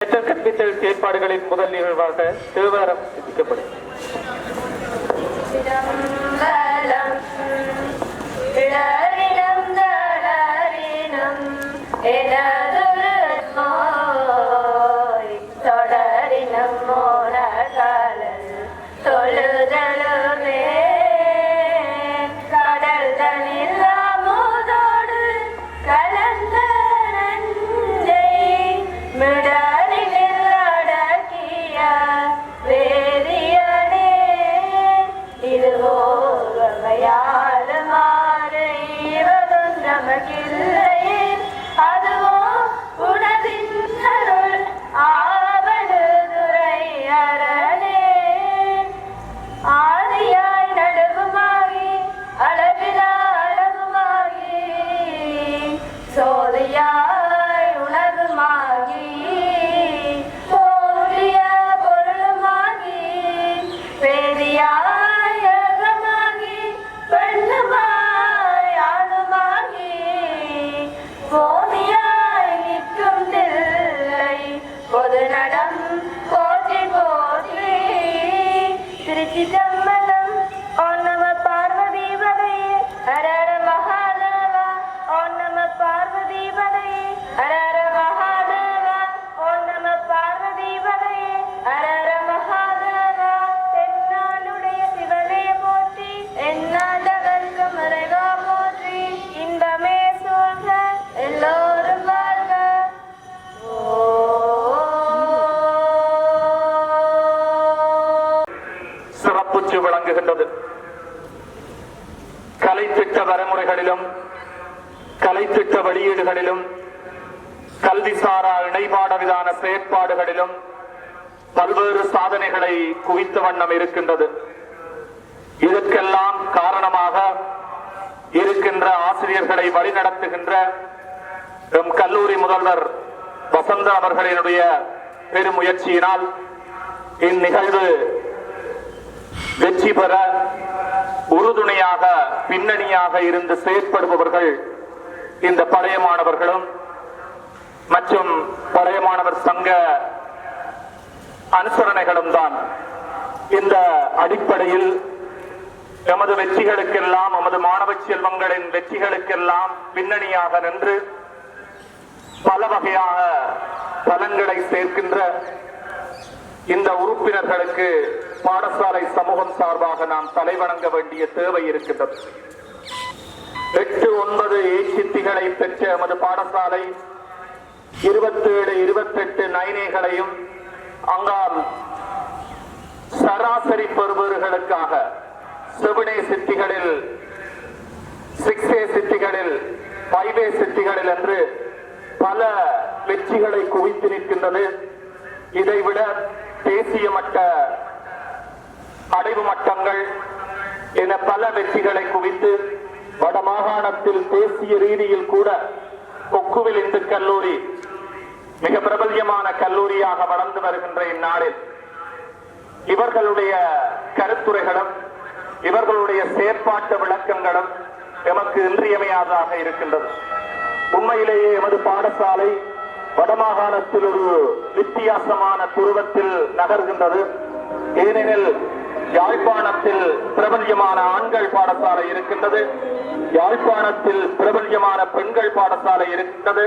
கற்பித்தல் செயற்பாடுகளின் முதல் நிகழ்வாக தேவாரம் சிந்திக்கப்படும். விளங்குகின்றது. கலைத்திட்ட வரைமுறைகளிலும் கலைத்திட்ட வெளியீடுகளிலும் கல்விசாரா இணைபாட விதான செயற்பாடுகளிலும் பல்வேறு சாதனைகளை குவித்த வண்ணம் இருக்கின்றது. இதற்கெல்லாம் காரணமாக இருக்கின்ற ஆசிரியர்களை வழிநடத்துகின்ற எம் கல்லூரி முதல்வர் வசந்த அவர்களினுடைய பெருமுயற்சியினால் இந்நிகழ்வு வெற்றி பெற உறுதுணையாக பின்னணியாக இருந்து செயற்படுபவர்கள் இந்த பழைய மாணவர்களும் மற்றும் பழைய மாணவர் சங்க அனுசரணைகளும் தான். இந்த அடிப்படையில் எமது வெற்றிகளுக்கெல்லாம் எமது மாணவ செல்வங்களின் வெற்றிகளுக்கெல்லாம் பின்னணியாக நின்று பல வகையான பலன்களை சேர்க்கின்ற இந்த உறுப்பினர்களுக்கு பாடசாலை சமூகம் சார்பாக நாம் தலைவணங்க வேண்டிய தேவை இருக்கின்றது. 8, 9 ஏச்சித்திகளை பெற்ற எமது பாடசாலை 27, 28 நைனேகளையும் அங்கால் சராசரி பெறுபவர்களுக்காக 7A சித்திகளில் 6A சித்திகளில் 5A சித்திகளில் என்று பல வெற்றிகளை குவித்து நிற்கின்றது. இதைவிட தேசிய மட்ட அடைவு மட்டங்கள் என பல வெற்றிகளை குவித்து வடமாகாணத்தில் தேசிய ரீதியில் கூட கொக்குவில் இந்து கல்லூரி மிக பிரபல்யமான கல்லூரியாக வளர்ந்து வருகின்ற இந்நாளில் இவர்களுடைய கருத்துரைகளும் இவர்களுடைய செயற்பாட்டு விளக்கங்களும் எமக்கு இன்றியமையாததாக இருக்கின்றது. உண்மையிலேயே எமது பாடசாலை வடமாகாணத்தில் ஒரு வித்தியாசமான துருவத்தில் நகர்கின்றது. ஏனெனில் யாழ்ப்பாணத்தில் பிரபல்யமான ஆண்கள் பாடசாலை இருக்கின்றது, யாழ்ப்பாணத்தில் பிரபல்யமான பெண்கள் பாடசாலை இருக்கின்றது,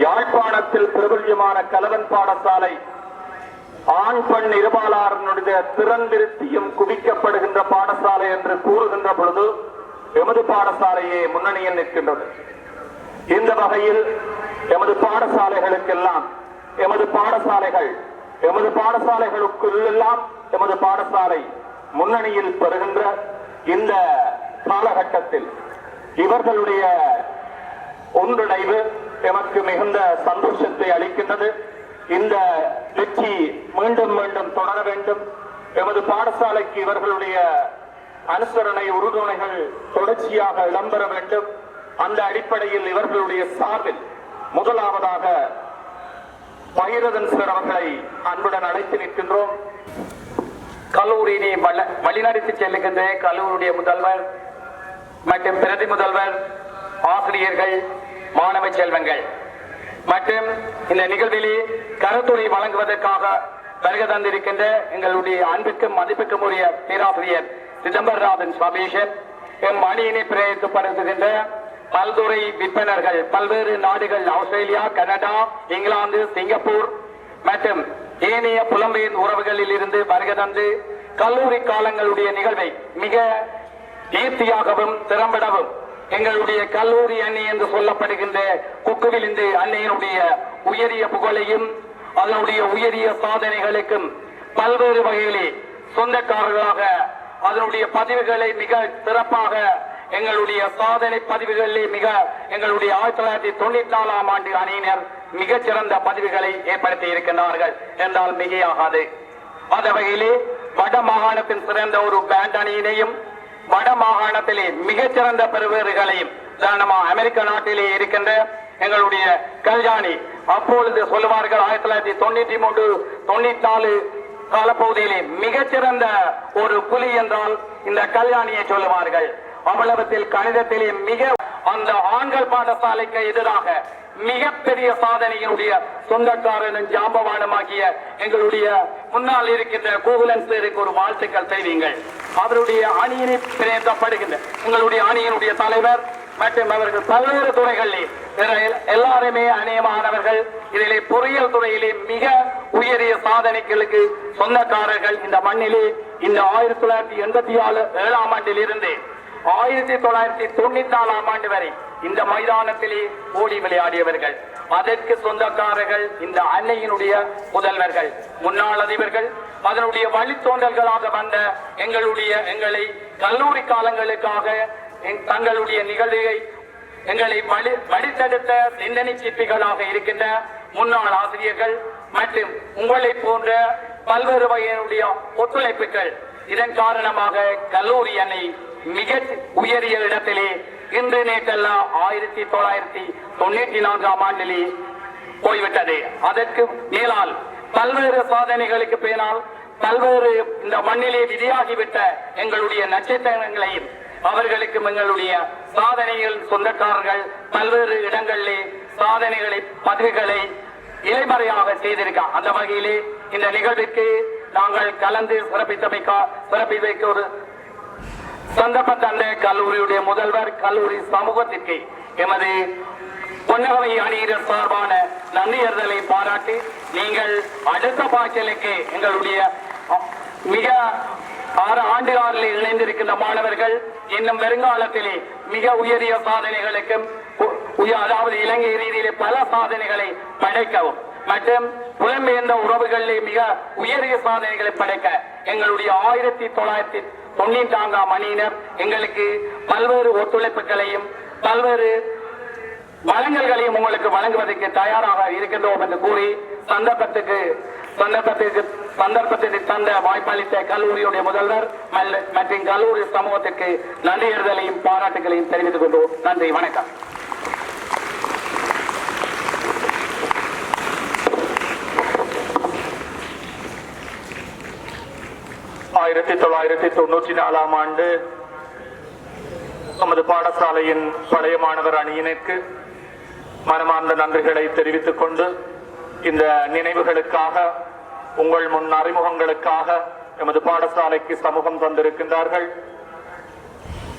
யாழ்ப்பாணத்தில் பிரபல்யமான கலவன் பாடசாலை ஆண் பெண் இருபாலாரனுடைய திறந்திருத்தியும் குவிக்கப்படுகின்ற பாடசாலை என்று கூறுகின்ற பொழுது எமது பாடசாலையே முன்னணியில் நிற்கின்றது. இந்த வகையில் எமது பாடசாலைகளுக்கெல்லாம் எமது பாடசாலைகளுக்குள்ளெல்லாம் எமது பாடசாலை முன்னணியில் பெறுகின்ற இந்த காலகட்டத்தில் இவர்களுடைய ஒன்றிணைவு எமக்கு மிகுந்த சந்தோஷத்தை அளிக்கின்றது. இந்த வெற்றி மீண்டும் மீண்டும் தொடர வேண்டும். எமது பாடசாலைக்கு இவர்களுடைய அனுசரணை உறுதுணைகள் தொடர்ச்சியாக இடம்பெற வேண்டும். அந்த அடிப்படையில் இவர்களுடைய சார்பில் முதலாவதாக பகிரதன் சார் அவர்களை அன்புடன் அழைத்து நிற்கின்றோம். கல்லூரியினை வழிநடத்தி செல்லுகின்ற கல்லூரியுடைய முதல்வர் மற்றும் பிரதி முதல்வர், ஆசிரியர்கள், மாணவ செல்வங்கள், மற்றும் இந்த நிகழ்விலே கருத்துரை வழங்குவதற்காக வருகை தந்திருக்கின்ற எங்களுடைய அன்புக்கும் மதிப்புக்கும் உரிய பேராசிரியர் சிதம்பரநாதன் சபீஷன், எம் அணியினை பிரயத்தப்படுத்துகின்ற பல்துறை விற்பனர்கள் பல்வேறு நாடுகள் ஆஸ்திரேலியா, கனடா, இங்கிலாந்து, சிங்கப்பூர் மற்றும் ஏனைய புலம்பெயர் உறவுகளில் இருந்து வருகை தந்து கல்லூரி காலங்களுடைய நிகழ்வை மிக நேர்த்தியாகவும் திறம்படவும் எங்களுடைய கல்லூரி அணி என்று சொல்லப்படுகின்ற கொக்குவிலிருந்து அன்னையினுடைய உயரிய புகழையும் அதனுடைய உயரிய சாதனைகளுக்கும் பல்வேறு வகையிலே சொந்தக்காரர்களாக அதனுடைய பதிவுகளை மிக சிறப்பாக எங்களுடைய சாதனை பதிவுகளிலே மிக எங்களுடைய 1994 ஆண்டு அணியினர் மிகச்சிறந்த பதிவுகளை ஏற்படுத்தி இருக்கின்றார்கள் என்றால் மிகையாகாது. அந்த வகையிலே வட மாகாணத்தின் சிறந்த ஒரு பேண்ட் அணியினையும் வட மாகாணத்திலே மிகச்சிறந்த பெறுவர்களையும் உதாரணமாக அமெரிக்க நாட்டிலே இருக்கின்ற எங்களுடைய கல்யாணி அப்பொழுது சொல்லுவார்கள் 1993-94 காலப்பகுதியிலே மிகச்சிறந்த ஒரு புலி என்றால் இந்த கல்யாணியை சொல்லுவார்கள். அவ்வளவத்தில் கணிதத்திலே மிக அந்த ஆண்கள் பாடசாலைக்கு எதிராக மிகப்பெரிய சாதனையினுடைய சொந்தக்காரனும் ஜாம்பவானுமாகிய எங்களுடைய முன்னால் இருக்கின்ற கோகுலன் சேருக்கு ஒரு வாழ்த்துக்கள் தெரிவிங்கள். அவருடைய அணியினை பிரயத்தப்படுகின்ற எங்களுடைய அணியினுடைய தலைவர் மற்றும் அவர்கள் பல்வேறு துறைகளில் எல்லாருமே அநேகமானவர்கள் இதிலே பொறியியல் துறையிலே மிக உயரிய சாதனைகளுக்கு சொந்தக்காரர்கள். இந்த மண்ணிலே இந்த 1987 ஆண்டில் இருந்து 1994 ஆண்டு வரை இந்த மைதானத்திலே ஓடி விளையாடியவர்கள். அதற்கு சொந்தக்காரர்கள் இந்த அன்னையினுடைய முதல்வர்கள், முன்னாள் அதிபர்கள், அதனுடைய வழித்தோன்றல்களாக வந்த எங்களை கல்லூரி காலங்களுக்காக தங்களுடைய நிகழ்வை எங்களை வழித்தெடுத்த சிந்தனை சிற்பிகளாக இருக்கின்ற முன்னாள் ஆசிரியர்கள் மற்றும் உங்களை போன்ற பல்வேறு வகையினுடைய ஒத்துழைப்புகள். இதன் காரணமாக கல்லூரி அணை மிக உயரிய இடத்திலே இன்று நேற்றெல்லாம் 1994 ஆண்டிலே போய்விட்டது. அதற்கு மேலால் பல்வேறு சாதனைகளுக்கு பின்னால் பல்வேறு இந்த மண்ணிலே விதியாகிவிட்ட எங்களுடைய நட்சத்திரங்களையும் அவர்களுக்கும் எங்களுடைய சாதனைகள் சொந்தக்காரர்கள் பல்வேறு இடங்களிலே சாதனைகளை பதிவுகளை இலைமறையாக செய்திருக்க. அந்த வகையிலே இந்த நிகழ்விற்கு நாங்கள் கலந்து சிறப்பிக்க ஒரு சந்தர்ப்பம் தந்த கல்லூரியுடைய முதல்வர் கல்லூரி சமூகத்திற்கு எமது பொன்னகவை அணியினர் சார்பான நன்றியறிதலை பாராட்டி நீங்கள் அடுத்த பாய்ச்சலுக்கு எங்களுடைய மிக 6 ஆண்டுகளில் இணைந்திருக்கின்ற மாணவர்கள் இன்னும் வருங்காலத்திலே மிக உயரிய சாதனைகளுக்கும் அதாவது இலங்கை ரீதியிலே பல சாதனைகளை படைக்கவும் மற்றும் புலம்பெயர்ந்த உறவுகளிலே மிக உயரிய சாதனைகளை படைக்க எங்களுடைய 1994 அணியினர் எங்களுக்கு பல்வேறு ஒத்துழைப்புகளையும் பல்வேறு வழங்கல்களையும் உங்களுக்கு வழங்குவதற்கு தயாராக இருக்கின்றோம் என்று கூறி சந்தர்ப்பத்திற்கு தந்த வாய்ப்பளித்த கல்லூரியுடைய முதல்வர் மற்றும் கல்லூரி சமூகத்திற்கு நன்றியறிதலையும் பாராட்டுகளையும் தெரிவித்துக் கொண்டோம். நன்றி, வணக்கம். ஆயிரத்தி 1994 ஆண்டு நமது பாடசாலையின் பழைய மாணவர் அணியினருக்கு மனமார்ந்த நன்றிகளை தெரிவித்துக் கொண்டு இந்த நினைவுகளுக்காக உங்கள் முன் அறிமுகங்களுக்காக எமது பாடசாலைக்கு சமூகம் தந்திருக்கின்றார்கள்.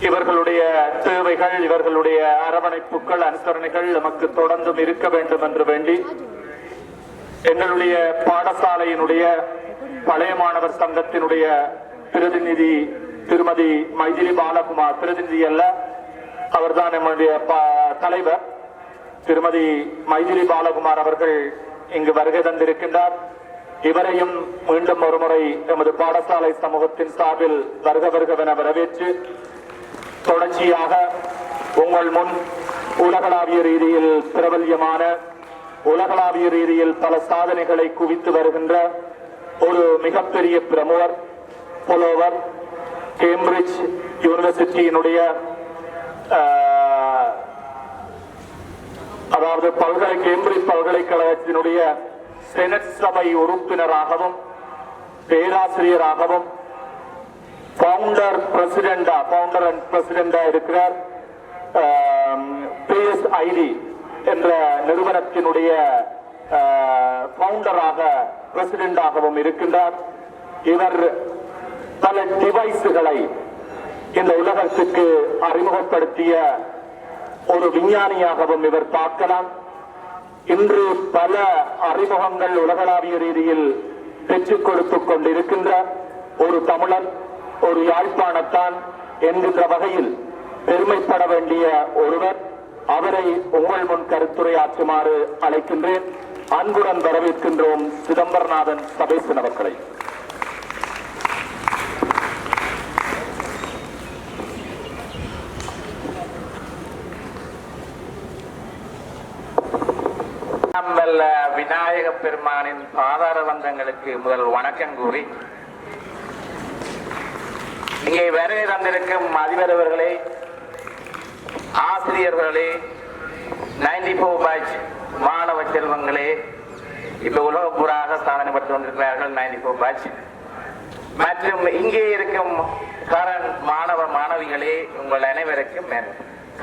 இவர்களுடைய தேவைகள், இவர்களுடைய அரவணைப்புகள், அனுசரணைகள் நமக்கு தொடர்ந்தும் இருக்க வேண்டும் என்று வேண்டி எங்களுடைய பாடசாலையினுடைய பழைய மாணவர் சங்கத்தினுடைய பிரதிநிதி திருமதி மைதிலி பாலகுமார், பிரதிநிதி அல்ல, அவர்தான் நம்முடைய தலைவர் திருமதி மைதிலி பாலகுமார் அவர்கள் இங்கு வருகை தந்திருக்கின்றார். இவரையும் மீண்டும் ஒருமுறை எமது பாடசாலை சமூகத்தின் சார்பில் வருகவென வரவேற்று தொடர்ச்சியாக உங்கள் முன் உலகளாவிய ரீதியில் பிரபல்யமான உலகளாவிய ரீதியில் பல சாதனைகளை குவித்து வருகின்ற ஒரு மிகப்பெரிய பிரமுகர் புலவர், கேம்பிரிட்ஜ் யூனிவர்சிட்டியினுடைய அதாவது கேம்பிரிட்ஜ் பல்கலைக்கழகத்தினுடைய செனட் சபை உறுப்பினராகவும் பேராசிரியராகவும் ஃபவுண்டர் அண்ட் பிரசிடெண்டா இருக்கிறார். PSID என்ற நிறுவனத்தினுடைய பவுண்டராக பிரசிடென்டாகவும் இருக்கின்றார். இவர் பல டிவைஸுகளை இந்த உலகத்துக்கு அறிமுகப்படுத்திய ஒரு விஞ்ஞானியாகவும் இவர் பார்க்கலாம். இன்று பல அறிமுகங்கள் உலகளாவிய ரீதியில் பெற்றுக் கொடுத்துக் கொண்டிருக்கின்ற ஒரு தமிழன், ஒரு யாழ்ப்பாணத்தான் என்கின்ற வகையில் பெருமைப்பட வேண்டிய ஒருவர். அவரை உங்கள் முன் கருத்துரையாற்றுமாறு அழைக்கின்றேன். அன்புடன் வரவேற்கின்றோம் சிதம்பரநாதன் சபேசன் அவர்களை. விநாயக பெருமானின் பாதார வந்தங்களுக்கு முதல் வணக்கம் கூறி, இங்கே வருகை தந்திருக்கும் அதிபரவர்களே, ஆசிரியர்களே, 94 பேட்ச் மாணவ செல்வங்களே, இப்ப உலகப்பூராக சாதனை பெற்று வந்திருக்கிறார்கள் 94 பேட்ச், மற்றும் இங்கே இருக்கும் கரண் மாணவ மாணவிகளே, உங்கள் அனைவருக்கும்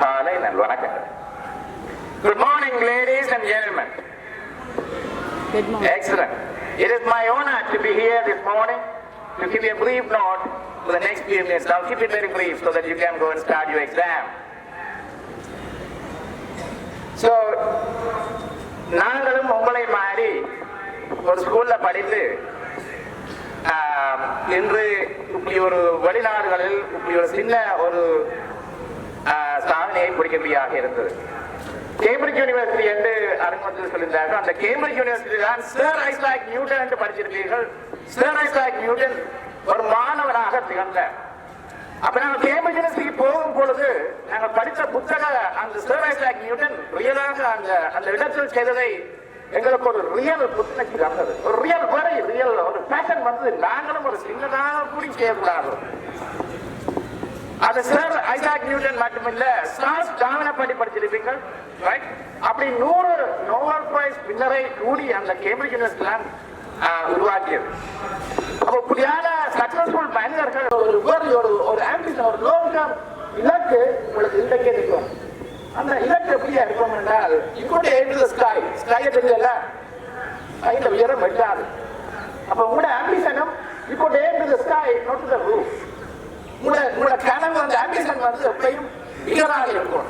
காலை நல்வணக்கங்கள். Good morning, ladies and gentlemen. Good morning. Excellent. It is my honor to be here this morning to give you a brief note for the next few minutes. I'll keep it very brief so that you can go and start your exam. So, நாங்களும் உங்களை மாதிரி ஒரு ஸ்கூல்ல படித்து இன்று இப்படி ஒரு வெளிநாடுகளில் இப்படி ஒரு சின்ன ஒரு சாதனையை புரிக்கக்கூடியதாக இருந்தது. கேம்பிரிட்ஜ் யூனிவர்சிட்டி என்று அறிமுகத்தில் சொல்லியிருந்தார்கள். அந்த கேம்பிரிட்ஜ் யூனிவர்சிட்டி தான் சர் ஐசாக் நியூட்டன் என்று படிச்சிருப்பீர்கள். சர் ஐசாக் நியூட்டன் ஒரு மாணவனாக திகழ்ந்தார். அப்ப நாங்கள் கேம்பிரிட்ஜ் யூனிவர்சிட்டி போகும் பொழுது நாங்கள் படித்த புத்தக அந்த சர் ஐசாக் நியூட்டன் ரியலாக அந்த இடத்தில் செய்ததை எங்களுக்கு ஒரு ரியல் புத்தகி வந்தது. ஒரு ரியல் வரை ரியல் ஒரு பேட்டர்ன் வந்து நாங்களும் ஒரு சின்னதாக கூடி செய்யக்கூடாது. அது சர் ஐசாக் நியூட்டன் மட்டுமில்ல, சார்ல்ஸ் டார்வினை பற்றி படிச்சிருப்பீங்கள். அப்படி 100 நோபல் பிரைஸ் வின்னரை கூடி அந்த கேம்பிரிட்ஜ் யூனிவர்சிட்டி உருவாக்கியது. அப்படியான சக்சஸ்ஃபுல் மனிதர்கள் ஒரு ஆம்பிஷன், ஒரு லாங் டர்ம் இலக்கு உங்களுக்கு இன்றைக்கே இருக்கும். அந்த இலக்கு எப்படியா இருக்கும் என்றால், இக்கோட்டை ஏற்று ஸ்கை ஸ்கையை தெரியல, கையில் உயரம் வெட்டாது. அப்ப உங்களோட ஆம்பிஷனும் இக்கோட்டை ஏற்று ஸ்கை நோட் த ரூஃப். உங்களோட கனவு அந்த ஆம்பிஷன் வந்து எப்பயும் உயராக இருக்கும்.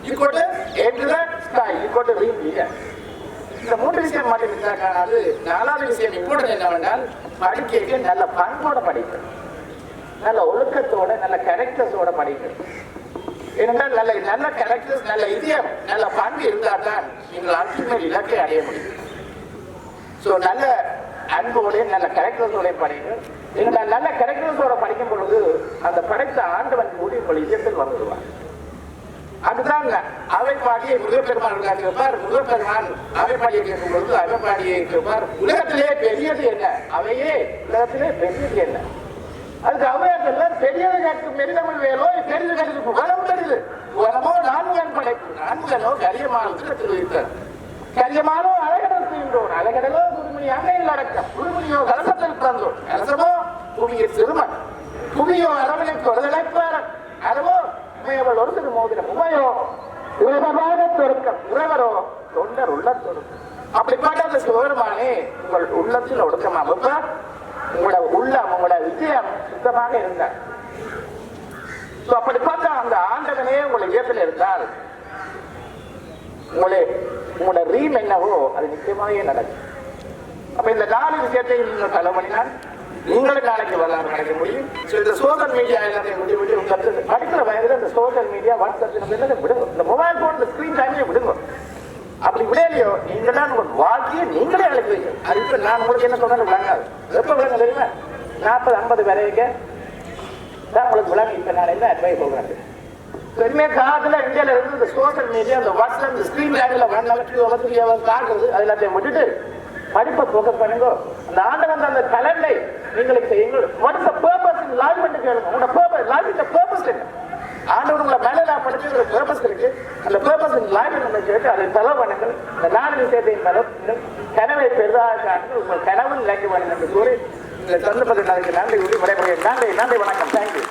இக்கோட்டு ஏற்று ஸ்கை, இக்கோட்டு ரீம் உயர். இந்த 3 விஷயம் மட்டும் இருந்தால் காணாது. 4வது விஷயம் இம்பார்ட்டன் என்னவென்றால், படிக்க நல்ல பண்போட படிக்கணும், நல்ல ஒழுக்கத்தோட நல்ல கேரக்டர்ஸோட படிக்கணும். ஏனென்றால் நல்ல கேரக்டர்ஸ், நல்ல இதயம், நல்ல பண்பு இருந்தால் தான் நீங்கள் அல்டிமேட் இலக்கை அடைய முடியும். ஸோ நல்ல அன்போட நல்ல கேரக்டர்ஸோட படிக்கணும். நீங்கள் நல்ல கேரக்டர்ஸோட படிக்கும் பொழுது அந்த படைத்த ஆண்டவன் கூடி உங்கள் இதயத்தில் வந்துடுவார். அதுதான் அவைப்பாடியை முருகப்பெருமான் கேட்பார். முருகப்பெருமான் அவைப்பாடியை கேட்கும் பொழுது அவைப்பாடியை கேட்பார், உலகத்திலே பெரியது என்ன, அவையே உலகத்திலே பெரியது என்ன. அதுக்கு அவையத்தில் பெரியது கேட்கும் மெரிதமிழ் வேலோ பெரிது கேட்கும் வரம் பெரிது வனமோ 4 படைப்பு 4 கரியமானது தெரிவித்தார். கரியமானோ அழகடல் செய்கின்றோம், அழகடலோ குருமணி அன்னையில் அடக்கம், குருமணியோ கலசத்தில் பிறந்தோம், கலசமோ பூமியை சிறுமன், பூமியோ அரவணைக்கு ஒரு இழைப்பாரன், அரவோ உமையவள் ஒரு திரு மோதிரம், உமையோ உறவாக தொடுக்கம், உறவரோ தொண்டர் உள்ள தொடுக்கம். அப்படிப்பட்ட அந்த சிவபெருமானே உங்கள் உள்ளத்தில் ஒடுக்கமா வைப்பார். உங்களோட உள்ளம், உங்களோட விஜயம் சுத்தமாக இருந்தார். அப்படி பார்த்தா அந்த ஆண்டவனே உங்கள் இதயத்தில் இருந்தால் உங்களோட ரீம் என்னவோ அது நிச்சயமாகவே நடக்கும். அப்ப இந்த 4 விஷயத்தை நீங்கள் தலைமணினால் நீங்களும் நாளைக்கு வரலாறு நடக்க முடியும். இந்த சோசியல் மீடியா எல்லாத்தையும் முடிவு உங்களுக்கு படிக்கிற வயதுல இந்த சோசியல் மீடியா வாட்ஸ்அப் விடுங்க, இந்த மொபைல் போன் இந்த ஸ்கிரீன் டைமையும் விடுங்க. அப்படி விடையிலையோ நீங்க தான் உங்க வாழ்க்கையை நீங்களே அழைக்கிறீங்க. அது இப்ப நான் உங்களுக்கு என்ன சொன்னாலும் விளங்காது. எப்ப விளங்க தெரியுமா? 40-50 வரைக்கும் தான் உங்களுக்கு விளங்கு. இப்ப நான் என்ன அட்வைஸ் சொல்றேன், பெருமையா காலத்துல இந்தியால இருந்து இந்த சோசியல் மீடியா, இந்த வாட்ஸ்அப், இந்த ஸ்கிரீன் டைம்ல 1 hour 2 hours 3 hours காட்டுறது, அது எல்லாத்தையும் விட்டுட்டு படிப்பை போக்கஸ் பண்ணுங்க. அந்த ஆண்டு வந்த அந்த கலண்டை நீங்களுக்கு செய்யுங்கள். What is the purpose in life என்று கேளுங்க. உங்களோட purpose, life is the purpose என்ன? ஆண்டவர் உங்களை மேலே நான் படிச்சு ஒரு பர்பஸ் இருக்கு. அந்த பர்பஸ் இன் லைஃப் நம்ம கேட்டு அதை செலவு பண்ணுங்கள். இந்த 4 விஷயத்தையும் கனவை பெரிதாக காட்டு உங்கள் கனவு நிலைக்க வேண்டும் என்று கூறி இந்த சந்தர்ப்பத்தை நன்றி விடைபெறுகிறேன். நன்றி, வணக்கம். தேங்க்யூ.